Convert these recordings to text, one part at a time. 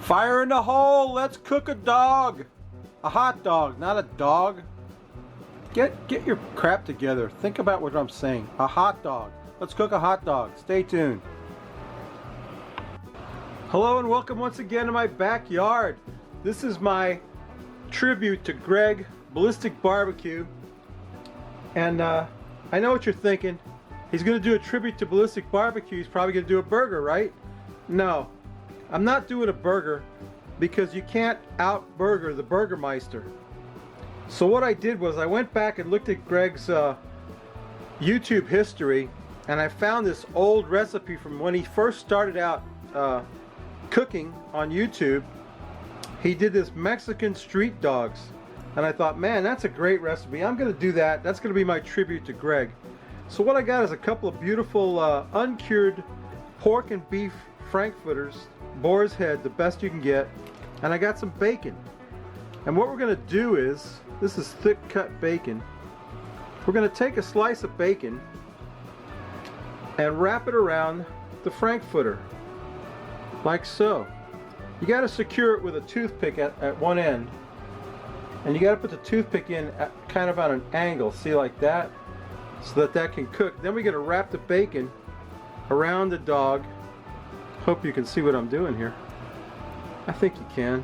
Fire in the hole, let's cook a dog. A hot dog, not a dog. Get your crap together. Think about what I'm saying. A hot dog. Let's cook a hot dog. Stay tuned. Hello and welcome once again to my backyard. This is my tribute to Greg Ballistic BBQ. And I know what you're thinking. He's going to do a tribute to Ballistic BBQ. He's probably going to do a burger, right? No. I'm not doing a burger because you can't out-burger the Burgermeister. So what I did was I went back and looked at Greg's YouTube history, and I found this old recipe from when he first started out cooking on YouTube. He did this Mexican street dogs, and I thought, man, that's a great recipe. I'm going to do that. That's going to be my tribute to Greg. So what I got is a couple of beautiful uncured pork and beef frankfurters, boar's head, the best you can get, and I got some bacon. And what we're going to do is, this is thick cut bacon. We're going to take a slice of bacon and wrap it around the frankfurter like so. You got to secure it with a toothpick at one end, and you got to put the toothpick in at kind of on an angle, see, like that, so that can cook. Then we're going to wrap the bacon around the dog. Hope you can see what I'm doing here. I think you can.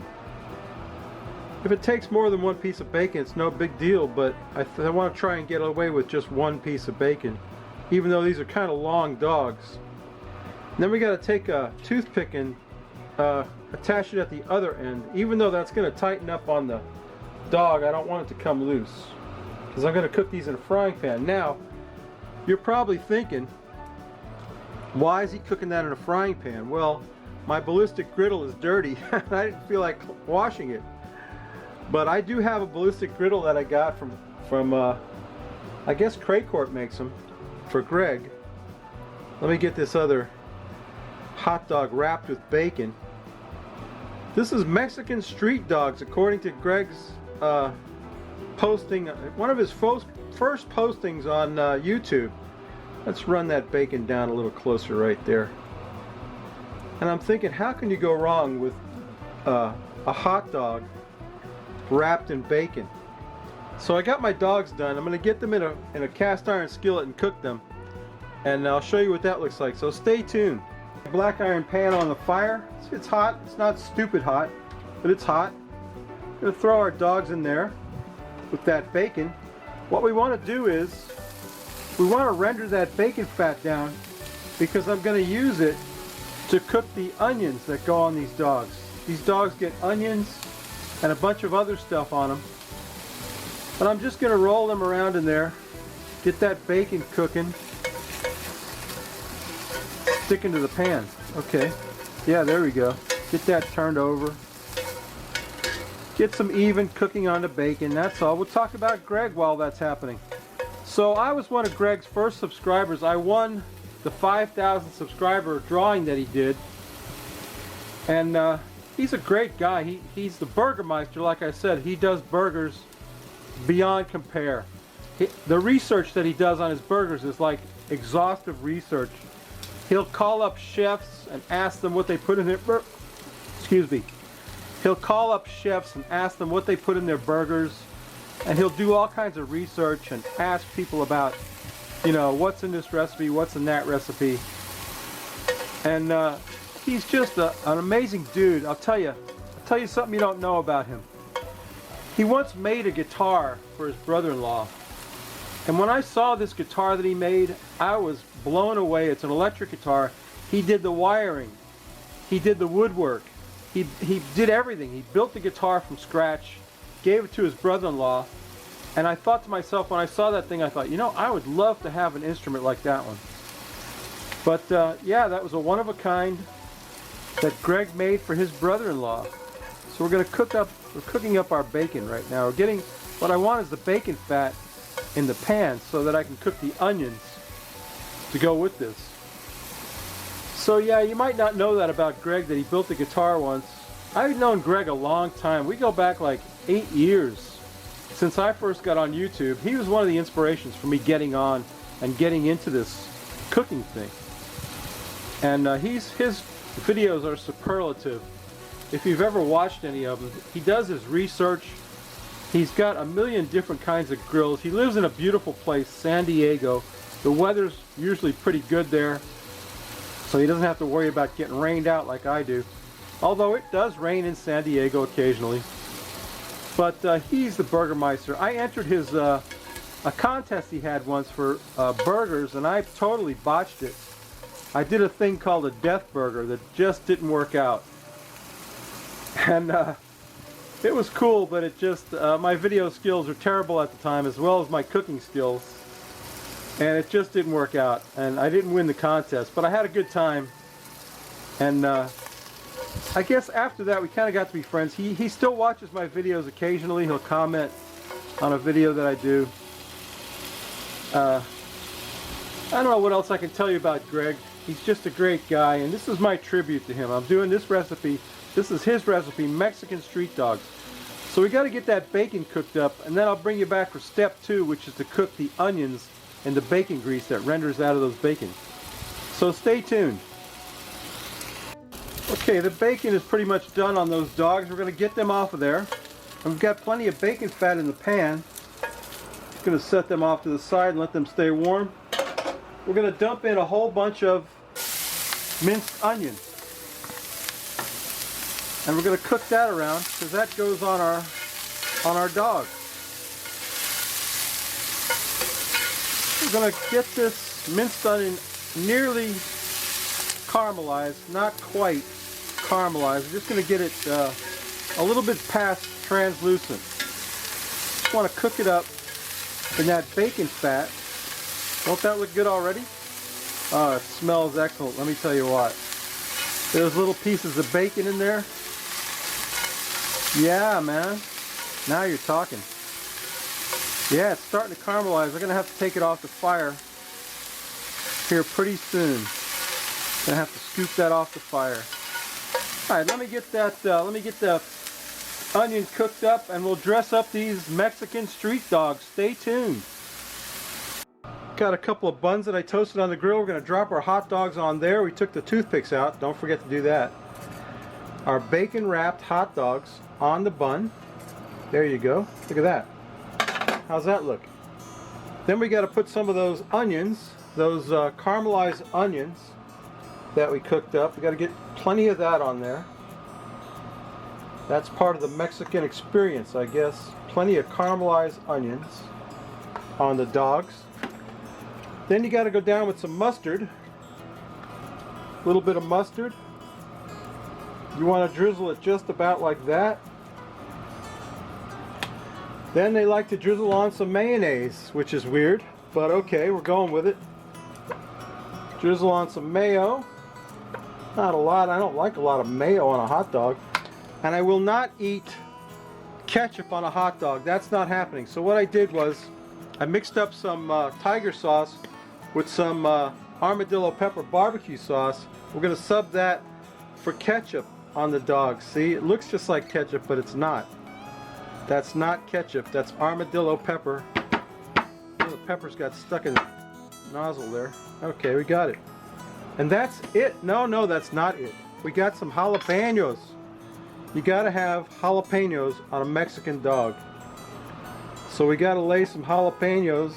If it takes more than one piece of bacon, it's no big deal, but I want to try and get away with just one piece of bacon, even though these are kind of long dogs. And then we got to take a toothpick and attach it at the other end. Even though that's going to tighten up on the dog, I don't want it to come loose, because I'm going to cook these in a frying pan. Now, you're probably thinking, why is he cooking that in a frying pan? Well, my ballistic griddle is dirty and I didn't feel like washing it. But I do have a ballistic griddle that I got from I guess Craycourt makes them for Greg. Let me get this other hot dog wrapped with bacon. This is Mexican street dogs, according to Greg's posting, one of his first postings on YouTube. Let's run that bacon down a little closer right there. And I'm thinking, how can you go wrong with a hot dog wrapped in bacon? So I got my dogs done. I'm going to get them in a cast iron skillet and cook them. And I'll show you what that looks like. So stay tuned. Black iron pan on the fire. It's hot. It's not stupid hot, but it's hot. I'm going to throw our dogs in there with that bacon. What we want to do is we want to render that bacon fat down, because I'm going to use it to cook the onions that go on these dogs. These dogs get onions and a bunch of other stuff on them. But I'm just going to roll them around in there, get that bacon cooking, stick into the pan. Okay, yeah, there we go. Get that turned over. Get some even cooking on the bacon, that's all. We'll talk about Greg while that's happening. So I was one of Greg's first subscribers. I won the 5,000 subscriber drawing that he did. And he's a great guy. He's the Burgermeister, like I said. He does burgers beyond compare. The research that he does on his burgers is like exhaustive research. He'll call up chefs and ask them what they put in their He'll call up chefs and ask them what they put in their burgers. And he'll do all kinds of research and ask people about, you know, what's in this recipe, what's in that recipe. And he's just an amazing dude. I'll tell you something you don't know about him. He once made a guitar for his brother-in-law. And when I saw this guitar that he made, I was blown away. It's an electric guitar. He did the wiring. He did the woodwork. He did everything. He built the guitar from scratch, gave it to his brother-in-law, and I thought to myself, when I saw that thing, I thought, you know, I would love to have an instrument like that one. But yeah, that was a one-of-a-kind that Greg made for his brother-in-law. So we're cooking up our bacon right now. What I want is the bacon fat in the pan so that I can cook the onions to go with this. So yeah, you might not know that about Greg, that he built a guitar once. I've known Greg a long time. We go back like 8 years since I first got on YouTube. He was one of the inspirations for me getting on and getting into this cooking thing. And his videos are superlative. if you've ever watched any of them. He does his research. He's got a million different kinds of grills. He lives in a beautiful place, San Diego. The weather's usually pretty good there, so he doesn't have to worry about getting rained out like I do. Although it does rain in San Diego occasionally. But he's the Burgermeister. I entered his a contest he had once for burgers, and I totally botched it. I did a thing called a death burger that just didn't work out. And it was cool, but it just, my video skills were terrible at the time, as well as my cooking skills. And it just didn't work out, and I didn't win the contest, but I had a good time. And I guess after that we kind of got to be friends. He still watches my videos occasionally. He'll comment on a video that I do. I don't know what else I can tell you about Greg. He's just a great guy, and this is my tribute to him. I'm doing this recipe. This is his recipe, Mexican street dogs. So we got to get that bacon cooked up, and then I'll bring you back for step 2, which is to cook the onions in the bacon grease that renders out of those bacon. So stay tuned. Okay, the bacon is pretty much done on those dogs. We're going to get them off of there. And we've got plenty of bacon fat in the pan. Just going to set them off to the side and let them stay warm. We're going to dump in a whole bunch of minced onion. And we're going to cook that around because that goes on our dog. We're going to get this minced onion nearly caramelized, not quite caramelized. We're just going to get it a little bit past translucent. Just want to cook it up in that bacon fat. Don't that look good already? Oh, it smells excellent. Let me tell you what. There's little pieces of bacon in there. Yeah, man. Now you're talking. Yeah, it's starting to caramelize. We're going to have to take it off the fire here pretty soon. Going to have to scoop that off the fire. All right, let me get the onion cooked up, and we'll dress up these Mexican street dogs. Stay tuned. Got a couple of buns that I toasted on the grill. We're going to drop our hot dogs on there. We took the toothpicks out. Don't forget to do that. Our bacon wrapped hot dogs on the bun. There you go. Look at that. How's that look? Then we got to put some of those onions, those caramelized onions that we cooked up. We got to get plenty of that on there. That's part of the Mexican experience, I guess. Plenty of caramelized onions on the dogs. Then you got to go down with some mustard. A little bit of mustard. You want to drizzle it just about like that. Then they like to drizzle on some mayonnaise, which is weird, but okay, we're going with it. Drizzle on some mayo. Not a lot. I don't like a lot of mayo on a hot dog. And I will not eat ketchup on a hot dog. That's not happening. So what I did was I mixed up some tiger sauce with some armadillo pepper barbecue sauce. We're going to sub that for ketchup on the dog. See, it looks just like ketchup, but it's not. That's not ketchup. That's armadillo pepper. Oh, the pepper's got stuck in the nozzle there. Okay, we got it. And that's it. No, that's not it. We got some jalapenos. You gotta have jalapenos on a Mexican dog. So we gotta lay some jalapenos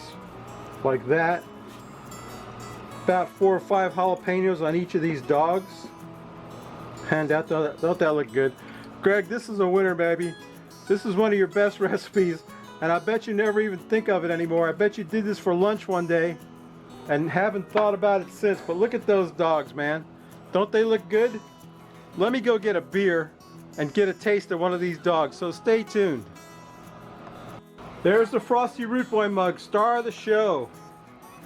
like that. About 4 or 5 jalapenos on each of these dogs. And don't that look good? Greg, this is a winner, baby. This is one of your best recipes, and I bet you never even think of it anymore. I bet you did this for lunch one day and haven't thought about it since. But look at those dogs, man. Don't they look good? Let me go get a beer and get a taste of one of these dogs, so stay tuned. There's the Frosty Root Boy mug, star of the show.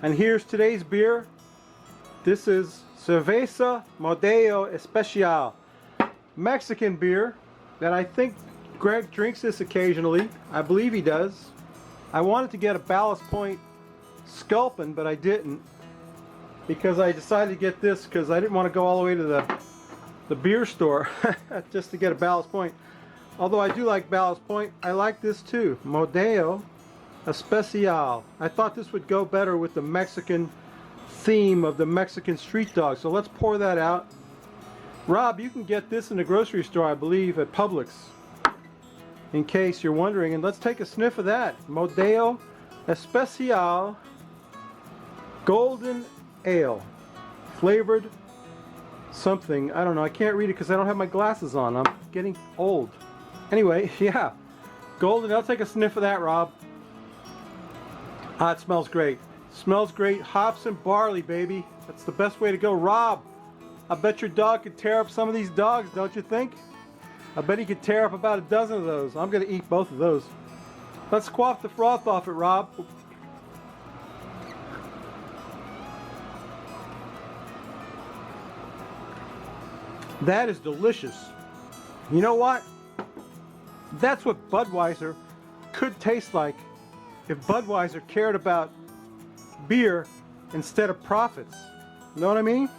And here's today's beer. This is Cerveza Modelo Especial, Mexican beer that I think Greg drinks this occasionally. I believe he does. I wanted to get a Ballast Point Sculpin, but I didn't, because I decided to get this because I didn't want to go all the way to the beer store just to get a Ballast Point. Although I do like Ballast Point, I like this too. Modelo Especial. I thought this would go better with the Mexican theme of the Mexican street dog. So let's pour that out. Rob, you can get this in the grocery store, I believe, at Publix. In case you're wondering, and let's take a sniff of that. Modelo Especial Golden Ale. Flavored something. I don't know. I can't read it because I don't have my glasses on. I'm getting old. Anyway, yeah. Golden. I'll take a sniff of that, Rob. Ah, it smells great. Smells great. Hops and barley, baby. That's the best way to go. Rob, I bet your dog could tear up some of these dogs, don't you think? I bet he could tear up about a dozen of those. I'm going to eat both of those. Let's quaff the froth off it, Rob. That is delicious. You know what? That's what Budweiser could taste like if Budweiser cared about beer instead of profits. You know what I mean?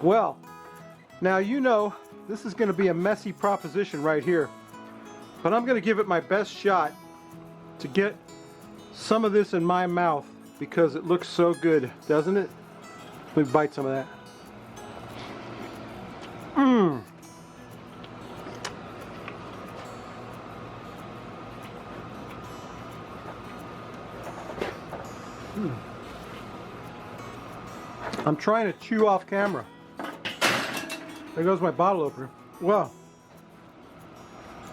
Well, now you know this is going to be a messy proposition right here, but I'm going to give it my best shot to get some of this in my mouth because it looks so good, doesn't it? Let me bite some of that. Mmm. I'm trying to chew off camera. There goes my bottle opener. Well,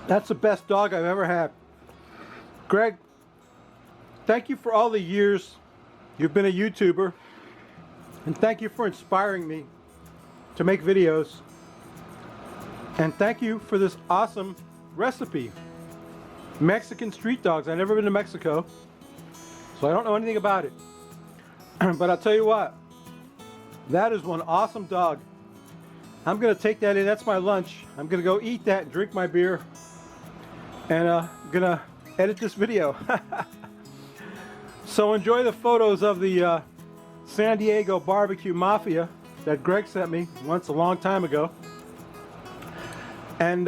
that's the best dog I've ever had. Greg, thank you for all the years you've been a YouTuber, and thank you for inspiring me to make videos, and thank you for this awesome recipe. Mexican street dogs. I've never been to Mexico, so I don't know anything about it. But I'll tell you what, that is one awesome dog. I'm going to take that in. That's my lunch. I'm going to go eat that and drink my beer. And I'm going to edit this video. So enjoy the photos of the San Diego barbecue mafia that Greg sent me once a long time ago. And,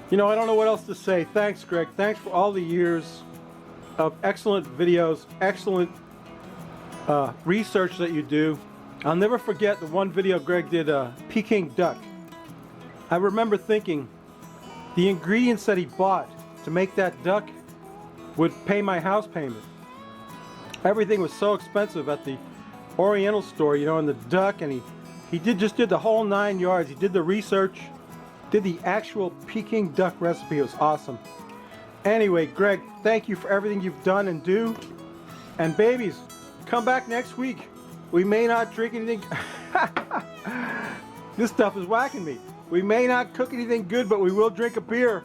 you know, I don't know what else to say. Thanks, Greg. Thanks for all the years of excellent videos, excellent research that you do. I'll never forget the one video Greg did, Peking duck. I remember thinking the ingredients that he bought to make that duck would pay my house payment. Everything was so expensive at the Oriental store, you know, and the duck, and he just did the whole 9 yards. He did the research, did the actual Peking duck recipe. It was awesome. Anyway, Greg, thank you for everything you've done and do. And babies, come back next week. We may not drink anything. This stuff is whacking me. We may not cook anything good, but we will drink a beer.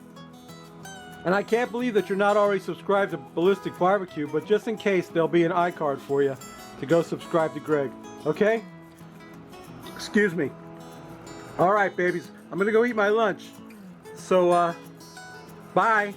And I can't believe that you're not already subscribed to Ballistic BBQ, but just in case, there'll be an iCard for you to go subscribe to Greg. Okay? Excuse me. All right, babies. I'm going to go eat my lunch. So, bye.